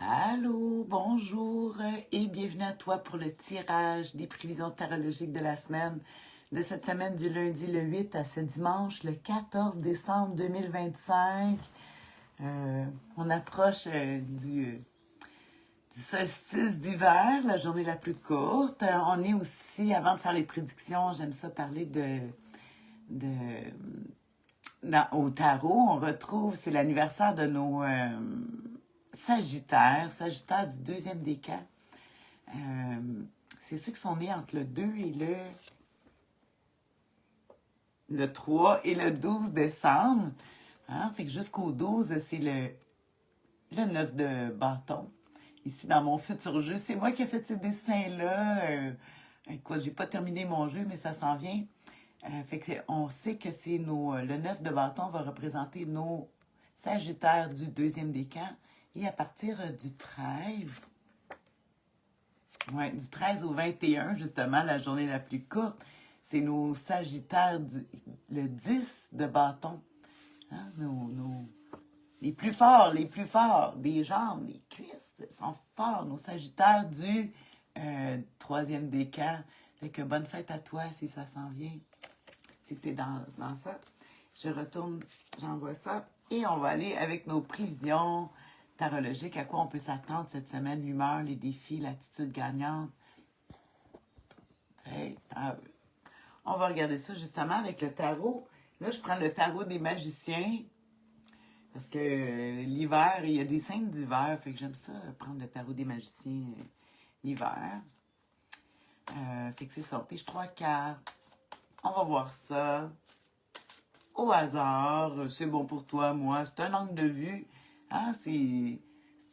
Allô, bonjour et bienvenue à toi pour le tirage des prévisions tarologiques de la semaine, de cette semaine du lundi le 8 à ce dimanche le 14 décembre 2025. On approche du solstice d'hiver, la journée la plus courte. On est aussi, avant de faire les prédictions, j'aime ça parler de au tarot. On retrouve, c'est l'anniversaire de nos Sagittaires du deuxième décan. C'est ceux qui sont nés entre le 2 et le 3 et le 12 décembre. Hein? Fait que jusqu'au 12, c'est le 9 de bâton. Ici, dans mon futur jeu, c'est moi qui ai fait ces dessins-là. Écoute, j'ai pas terminé mon jeu, mais ça s'en vient. Fait que on sait que c'est le 9 de bâton va représenter nos Sagittaires du deuxième décan. Et à partir du 13, du 13 au 21, justement, la journée la plus courte, c'est nos Sagittaires le 10 de bâton. Hein? Les plus forts, des jambes, des cuisses, ils sont forts, nos Sagittaires du troisième décan. Fait que bonne fête à toi si ça s'en vient. Si t'es dans ça, je retourne, j'envoie ça. Et on va aller avec nos prévisions tarologiques, à quoi on peut s'attendre cette semaine, l'humeur, les défis, l'attitude gagnante. On va regarder ça justement avec le tarot. Là, je prends le tarot des magiciens. Parce que l'hiver, il y a des signes d'hiver, fait que j'aime ça, prendre le tarot des magiciens l'hiver. Fait que c'est ça. Pige 3 cartes. On va voir ça. Au hasard, c'est bon pour toi, moi. C'est un angle de vue. Hein? C'est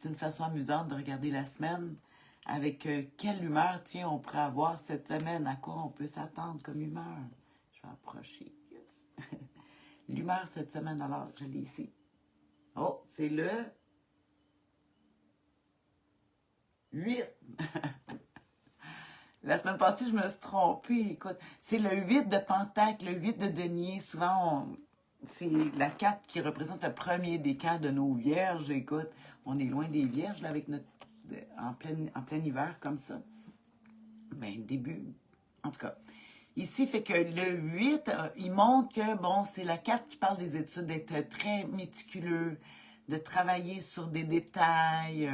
une façon amusante de regarder la semaine. Avec quelle humeur, tiens, on pourrait avoir cette semaine. À quoi on peut s'attendre comme humeur. Je vais approcher. L'humeur cette semaine, alors, je l'ai ici. Oh, c'est le 8. La semaine passée, je me suis trompée. Écoute, c'est le 8 de Pentacle, le 8 de denier. Souvent, c'est la carte qui représente le premier décan de nos vierges. Écoute, on est loin des vierges, là, avec notre en plein hiver, comme ça. Ben, début. En tout cas. Ici, fait que le 8, il montre que, bon, c'est la carte qui parle des études, d'être très méticuleux, de travailler sur des détails,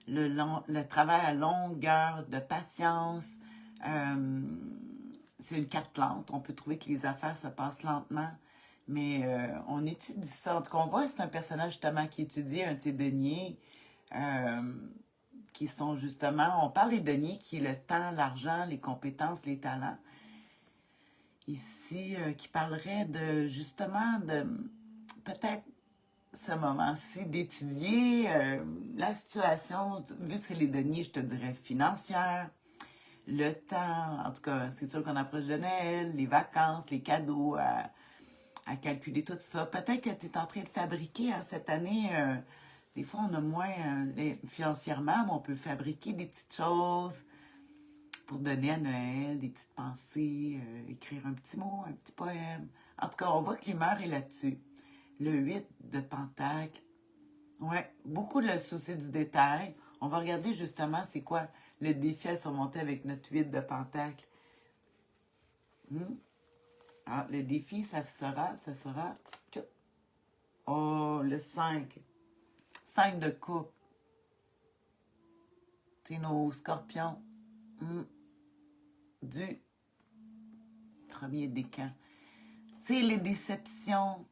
le travail à longueur, de patience. C'est une carte lente. On peut trouver que les affaires se passent lentement, mais on étudie ça. En tout cas, on voit que c'est un personnage justement qui étudie un de ces deniers, qui sont justement, on parle des deniers qui est le temps, l'argent, les compétences, les talents. Ici, qui parlerait de, justement, de peut-être ce moment-ci, d'étudier la situation, vu que c'est les deniers, je te dirais, financières, le temps, en tout cas, c'est sûr qu'on approche de Noël, les vacances, les cadeaux, à calculer tout ça. Peut-être que tu es en train de fabriquer cette année, des fois on a moins financièrement, mais on peut fabriquer des petites choses pour donner à Noël, des petites pensées, écrire un petit mot, un petit poème. En tout cas, on voit que l'humeur est là-dessus. Le 8 de Pentacle. Ouais, beaucoup le souci du détail. On va regarder justement c'est quoi le défi à surmonter avec notre 8 de Pentacle. Ah, le défi, ça sera que... Oh, le 5. 5 de coupe. C'est nos scorpions. Du premier décan. C'est les déceptions.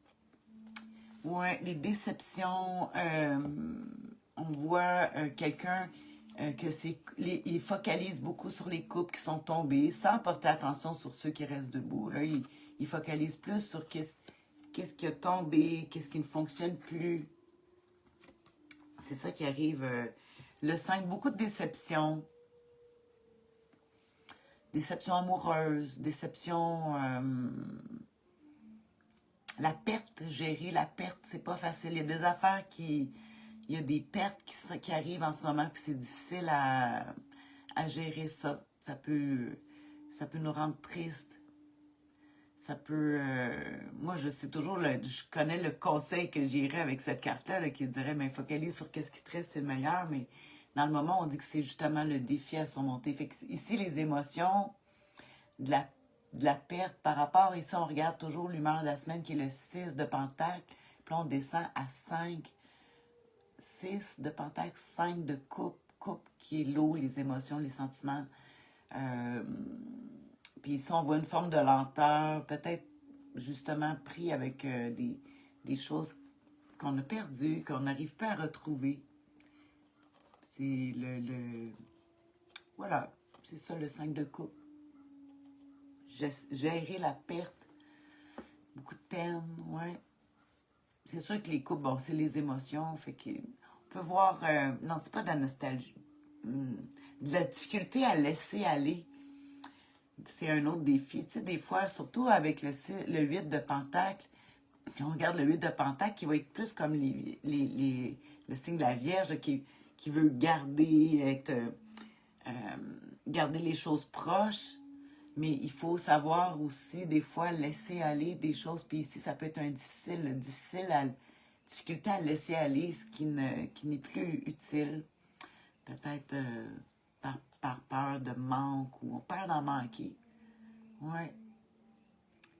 Ouais, les déceptions. On voit quelqu'un il focalise beaucoup sur les couples qui sont tombés sans porter attention sur ceux qui restent debout. Là, il focalise plus sur qu'est-ce qui a tombé, qu'est-ce qui ne fonctionne plus. C'est ça qui arrive. Le 5, beaucoup de déceptions. Déception amoureuse, déception... la perte, gérer la perte, c'est pas facile. Il y a des affaires il y a des pertes qui arrivent en ce moment, puis c'est difficile à gérer ça. Ça peut nous rendre tristes. Ça peut... moi, je sais toujours, je connais le conseil que j'irais avec cette carte-là, là, qui dirait, mais focalise sur qu'est-ce qui te reste, c'est le meilleur. Mais dans le moment, on dit que c'est justement le défi à surmonter. Fait que ici, les émotions, de la, de la perte par rapport, ici, on regarde toujours l'humeur de la semaine, qui est le 6 de Pentacle. Puis là, on descend à 5. 6 de Pentacle, 5 de coupe. Coupe qui est l'eau, les émotions, les sentiments. Puis ici, on voit une forme de lenteur, peut-être justement pris avec des choses qu'on a perdues, qu'on n'arrive pas à retrouver. C'est voilà, c'est ça le 5 de coupe. Gérer la perte, beaucoup de peine, ouais. C'est sûr que les coupes, bon, c'est les émotions, fait que on peut voir, non, c'est pas de la nostalgie, de la difficulté à laisser aller. C'est un autre défi. Tu sais, des fois, surtout avec le 8 de Pentacle, quand on regarde le 8 de Pentacle, qui va être plus comme le signe de la Vierge, qui veut garder, garder les choses proches, mais il faut savoir aussi, des fois, laisser aller des choses. Puis ici, ça peut être difficulté à laisser aller ce qui n'est plus utile. Peut-être par peur de manque ou peur d'en manquer. Ouais.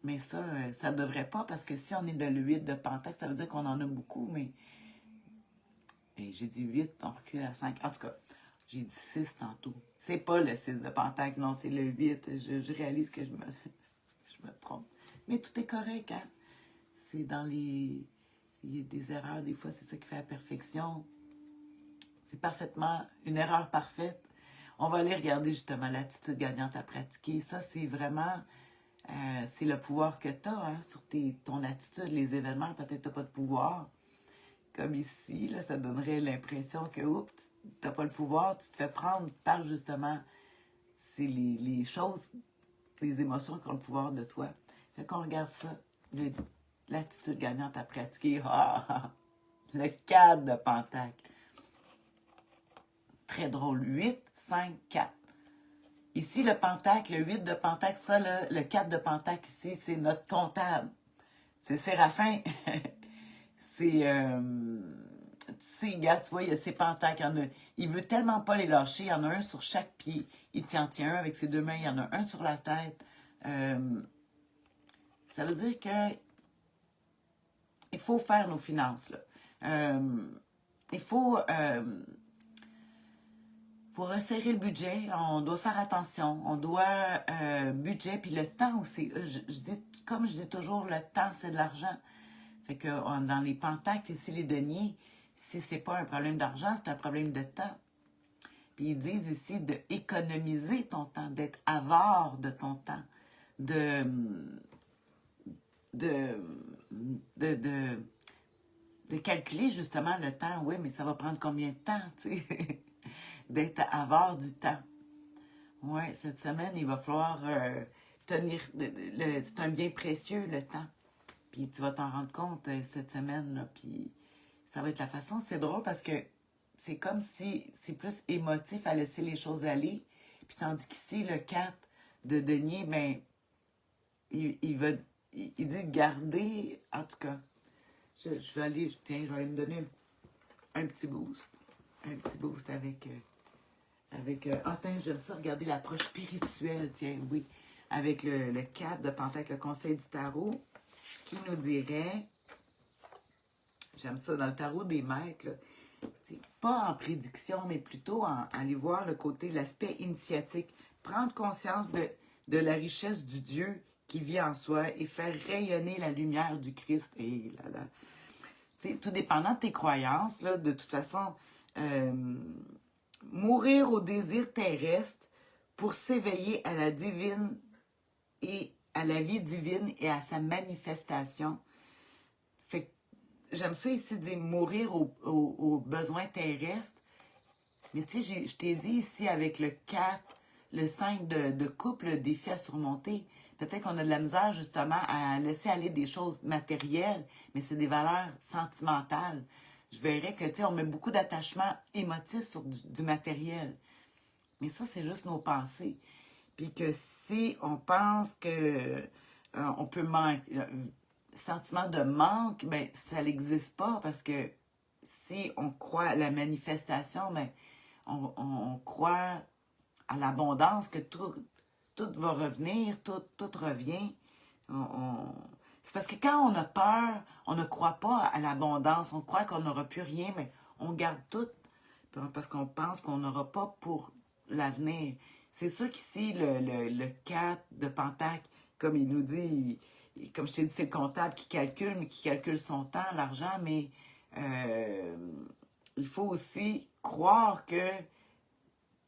Mais ça ne devrait pas, parce que si on est de l'8 de Pentacle, ça veut dire qu'on en a beaucoup, mais j'ai dit 8, on recule à 5. En tout cas, j'ai dit 6 tantôt. C'est pas le 6 de Pentacle, non, c'est le 8. Je réalise que je me trompe. Mais tout est correct, hein? C'est dans les... Il y a des erreurs, des fois, c'est ça qui fait la perfection. C'est parfaitement une erreur parfaite. On va aller regarder justement l'attitude gagnante à pratiquer. Ça, c'est vraiment... c'est le pouvoir que tu as, hein, sur ton attitude. Les événements, peut-être tu n'as pas de pouvoir. Comme ici, là, ça donnerait l'impression que, oups, tu n'as pas le pouvoir, tu te fais prendre par justement, c'est les choses, les émotions qui ont le pouvoir de toi. Fait qu'on regarde ça, l'attitude gagnante à pratiquer. Le 4 de Pentacle. Très drôle. 8, 5, 4. Ici, le Pentacle, le 8 de Pentacle, ça, là, le 4 de Pentacle ici, c'est notre comptable. C'est Séraphin. C'est... tu sais, regarde, tu vois, il y a ses pentacles. Il veut tellement pas les lâcher. Il y en a un sur chaque pied. Il tient un avec ses deux mains. Il y en a un sur la tête. Ça veut dire que il faut faire nos finances, là. Il faut resserrer le budget. On doit faire attention. On doit... budget, puis le temps aussi. Comme je dis toujours, le temps, c'est de l'argent. Fait que dans les pentacles, ici, les deniers, si c'est pas un problème d'argent, c'est un problème de temps. Puis ils disent ici d'économiser ton temps, d'être avare de ton temps, de calculer justement le temps. Oui, mais ça va prendre combien de temps, tu sais, d'être avare du temps. Oui, cette semaine, il va falloir tenir, c'est un bien précieux, le temps. Puis tu vas t'en rendre compte cette semaine, là, puis ça va être la façon. C'est drôle parce que c'est comme si c'est plus émotif à laisser les choses aller. Puis tandis qu'ici, le 4 de denier, ben, il dit de garder, en tout cas, je vais aller, tiens, je vais aller me donner un petit boost. Un petit boost avec tiens, j'aime ça, regarder l'approche spirituelle, tiens, oui. Avec le 4 de Pentacle, le conseil du tarot, qui nous dirait, j'aime ça, dans le tarot des maîtres, là, pas en prédiction, mais plutôt aller voir le côté, l'aspect initiatique. Prendre conscience de la richesse du Dieu qui vit en soi et faire rayonner la lumière du Christ. Et là, là. T'sais, tout dépendant de tes croyances, là, de toute façon, mourir au désir terrestre pour s'éveiller à la divine et à la vie divine et à sa manifestation. Fait que j'aime ça ici dire mourir aux besoins terrestres. Mais tu sais, je t'ai dit ici avec le 4, le 5 de couple, le défi à surmonter. Peut-être qu'on a de la misère justement à laisser aller des choses matérielles, mais c'est des valeurs sentimentales. Je verrais que, tu sais, on met beaucoup d'attachement émotif sur du matériel. Mais ça, c'est juste nos pensées. Puis que si on pense que on peut manquer. Sentiment de manque, ben, ça n'existe pas parce que si on croit à la manifestation, ben, on croit à l'abondance, que tout va revenir, tout revient. C'est parce que quand on a peur, on ne croit pas à l'abondance, on croit qu'on n'aura plus rien, mais on garde tout parce qu'on pense qu'on n'aura pas pour l'avenir. C'est sûr qu'ici, le 4 de Pentacle, comme il nous dit, comme je t'ai dit, c'est le comptable qui calcule, mais qui calcule son temps, l'argent, mais euh, il faut aussi croire que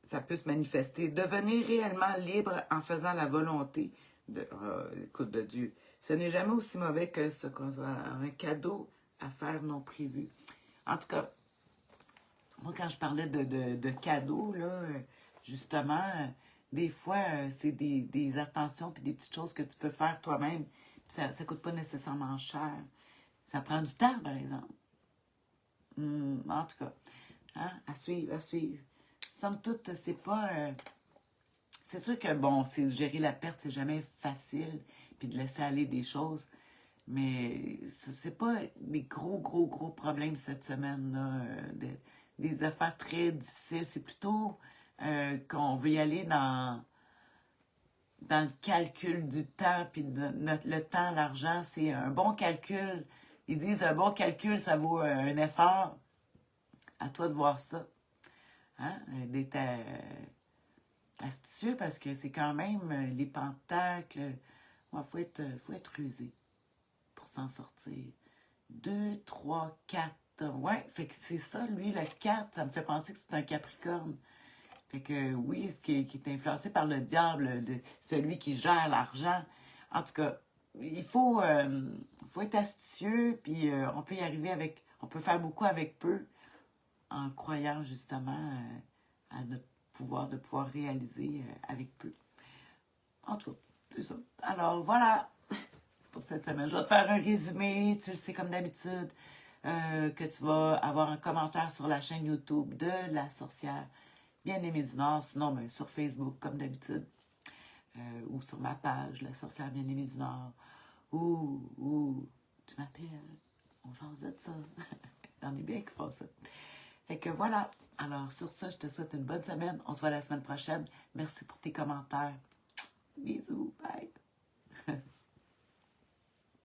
ça peut se manifester. Devenir réellement libre en faisant la volonté écoute, de Dieu. Ce n'est jamais aussi mauvais que ce qu'on a un cadeau à faire non prévu. En tout cas, moi, quand je parlais de cadeaux, là, justement, des fois, c'est des attentions puis des petites choses que tu peux faire toi-même. Ça ne coûte pas nécessairement cher. Ça prend du temps, par exemple. En tout cas, hein, à suivre, à suivre. Somme toute, c'est pas... c'est sûr que, bon, c'est gérer la perte, c'est jamais facile, puis de laisser aller des choses. Mais c'est pas des gros problèmes cette semaine, là. Des affaires très difficiles. C'est plutôt qu'on veut y aller dans le calcul du temps, puis le temps, l'argent, c'est un bon calcul. Ils disent un bon calcul, ça vaut un effort. À toi de voir ça. Hein? D'être astucieux parce que c'est quand même les pentacles. Il faut être rusé pour s'en sortir. 2, 3, 4. Ouais, fait que c'est ça, lui, le 4, ça me fait penser que c'est un Capricorne. Fait que oui, ce qui est influencé par le diable, celui qui gère l'argent. En tout cas, faut être astucieux, puis on peut y arriver on peut faire beaucoup avec peu, en croyant justement à notre pouvoir de pouvoir réaliser avec peu. En tout cas, c'est ça. Alors voilà pour cette semaine. Je vais te faire un résumé, tu le sais comme d'habitude, que tu vas avoir un commentaire sur la chaîne YouTube de La Sorcière Bien-Aimée du Nord, sinon ben, sur Facebook comme d'habitude, ou sur ma page La Sorcière Bien-Aimée du Nord, ou tu m'appelles, on jase de ça. J'en ai bien qui font ça. Fait que voilà. Alors, sur ça, je te souhaite une bonne semaine. On se voit la semaine prochaine. Merci pour tes commentaires. Bisous.